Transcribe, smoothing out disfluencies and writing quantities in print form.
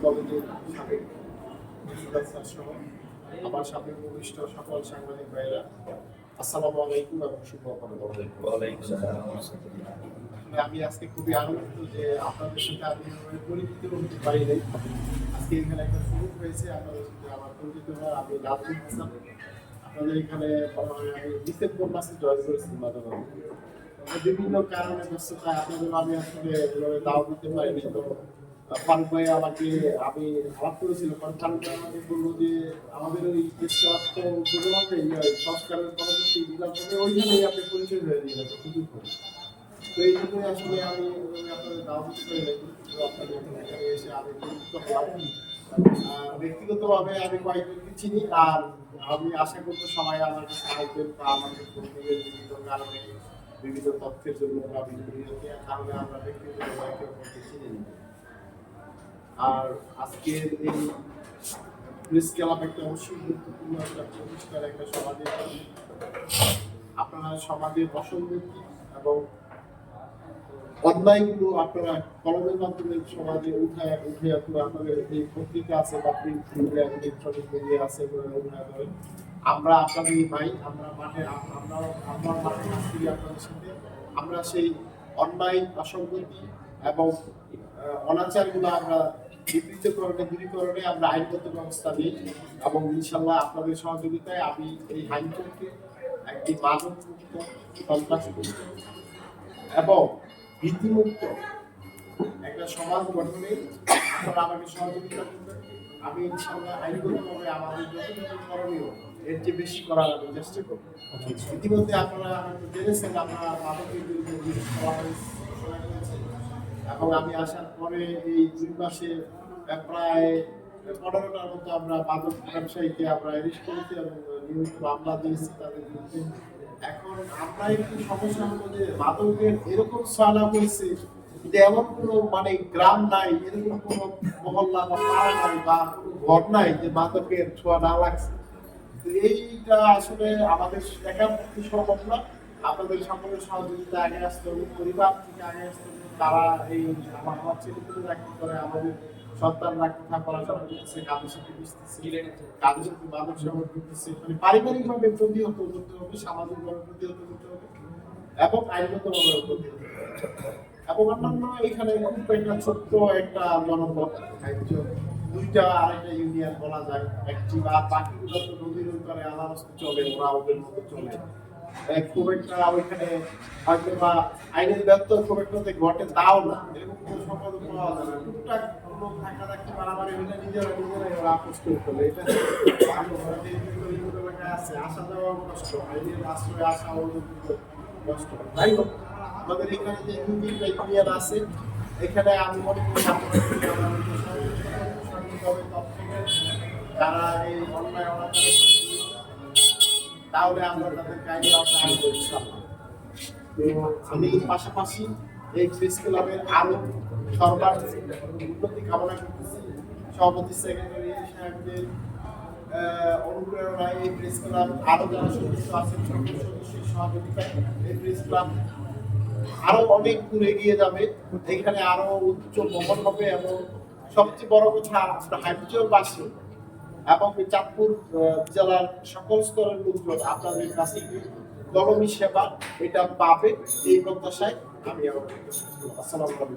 কলেজের সাবেক প্রিন্সিপাল সহ আমার সাবেক উপবিষ্ট সকল সাংবাদিক ভাইরা, আসসালামু আলাইকুম এবং শুভ অপরাহ্ন। আমি আজকে খুবই আনন্দিত যে আপনাদের সাথে আমি পরিচিত হতে পারি নাই। আজকে এখানে একটা সুযোগ হয়েছে আপনাদের সাথে আমার পরিচিত হওয়ার। আমি রাজদীপ হাসান, আপনাদের এখানে আমি ডিসেম্বর মাসে জয়েন করেছি মাঝামাঝি। বিভিন্ন কারণে ব্যস্ততায় আপনাদের আমি আসলে দাওয়াত দিতে পারিনি। তো ফারুক ভাই আমাকে আমি আলাপ করেছিলাম, ফারুক ভাই আমাকে বললো যে আমাদের ওই সংস্কারের পরবর্তী নির্বাচনে ওইখানেই আপনি পরিচয় হয়ে দিলেন সুযোগ করে। তো এই জন্যই আসলে আমি আপনাদের দাওয়াত দিতে পারি নাই, কিন্তু আপনাদের এখানে এসে আমি পরিচিত হলাম। ব্যক্তিগতভাবে আমি কয়েকজনকে চিনি, আর আমি আশা করবো সবাই আমাকে সাহায্য বা আমাকে বিভিন্ন কারণে বিভিন্ন তথ্যের জন্য বা বিভিন্ন কারণে আমরা ব্যক্তিগতভাবে একে অপরকে চিনি। আর আজকের এই প্রেস ক্লাব একটা অবশ্যই গুরুত্বপূর্ণ একটা প্রতিষ্ঠার একটা সমাজের আপনারা সমাজের অসঙ্গতি এবং অন্যায়গুলো আপনারা কলমের মাধ্যমে সমাজে উঠে আপনাদের এই পত্রিকা আছে বা প্রিন্ট মিডিয়া ইলেকট্রনিক মিডিয়া আছে উঠায় ধরেন। আমরা আপনাদের ভাই, আমরা মাঠে আমরা মাঠে কাজ করি আপনাদের সাথে। আমরা সেই অন্যায় অসঙ্গতি এবং অনাচারগুলো আমরা বিবৃতকরণে দূরীকরণে আমরা আইনগত ব্যবস্থা নিই এবং ইনশাল্লাহ আপনাদের সহযোগিতায় আমি এই আইনকে একটি মাদক মুক্ত, সন্ত্রাস মুক্ত এবং ভীতিমুক্ত একটা সমাজ গঠনে আপনারা আমাকে সহযোগিতা করবেন। আমি ইনশাল্লাহ আইনগতভাবে আমাদের যতটুকু করণীয় এর চেয়ে বেশি করার আমি চেষ্টা করবো। ইতিমধ্যে আপনারা হয়তো জেনেছেন আমরা মাদকের বিরুদ্ধে এবং আমি আসার পরে এই 2 মাসে প্রায় 15টার মতো আমরা মাদক ব্যবসায়ীকে আমরা অ্যারেস্ট করেছি এবং নিয়মিত মামলা দিয়েছি তাদের বিরুদ্ধে। এখন আমরা একটু সমস্যা হলো যে মাদকের এরকম ছড়া পড়েছে যে এমন কোনো মানে গ্রাম নাই, এরকম কোনো মহল্লা বা পাড়া নাই বা কোনো ঘর নাই যে মাদকের ছোঁয়া না লাগছে। তো এইটা আসলে আমাদের একার পক্ষে সম্ভব না। আপনাদের সকলের সহযোগিতা আগে আসতে হবে, পরিবার থেকে আগে আসতে হবে। তারা এই আমার ছেলেগুলো চাকরি করে, আমাদের সন্তানরা কোথায় পড়াশোনা করতেছে, কাদের সাথে মিশতেছে, কাদের সাথে মাদক সেবন করতেছে, মানে পারিবারিকভাবে প্রতিহত করতে হবে, সামাজিকভাবে প্রতিহত করতে হবে এবং আইনগতভাবে প্রতিহত করতে হবে। এবং অন্যান্য এখানে খুব একটা ছোট্ট একটা জনপদ, 2টা আরেকটা ইউনিয়ন বলা যায়, একটি বা বাকিগুলো তো নদীর উপরে আলাদা চলে, ওরা ওদের মতো চলে। খুব একটা ওইখানে হয়তো বা আইনের ব্যর্থ খুব একটা ঘটে তাও না, এরকম কোনো সম্পদ পাওয়া যায় না। টুকটাক লোক থাকি মারামারি হলে নিজেরাই ওরা আপোষ করে ফেলে। এটা আছে, আসা যাওয়া কষ্ট, আইনের আশ্রয়ে আসা কষ্ট। তাই হোক, আমাদের এখানে যে ইউনিয়ন আছে, এখানে আমি মনে করি যারা এই অন্যায় অনাচারে তাহলে আমরা তাদের কাহিনী আনবো ইনশাআল্লাহ। তো আমি পাশাপাশি এই প্রেস ক্লাবের আরো সর্বাঙ্গীন উন্নতি কামনা করতেছি। সভাপতি সেক্রেটারি সাহেবদের অনুপ্রেরণায় এই প্রেস ক্লাব আরো যারা সদস্য আছেন সকল সদস্যের সহযোগিতায় এই প্রেস ক্লাব আরো অনেক দূর এগিয়ে যাবে। এখানে আরো উচ্চ ভবন হবে এবং সবচেয়ে বড় কথা হাইজবাসী এবং চাঁদপুর জেলার সকল স্তরের লোকজন আপনাদের কাছে কলমি সেবা এটা পাবে, এই প্রত্যাশায় আমি আসসালামু আলাইকুম।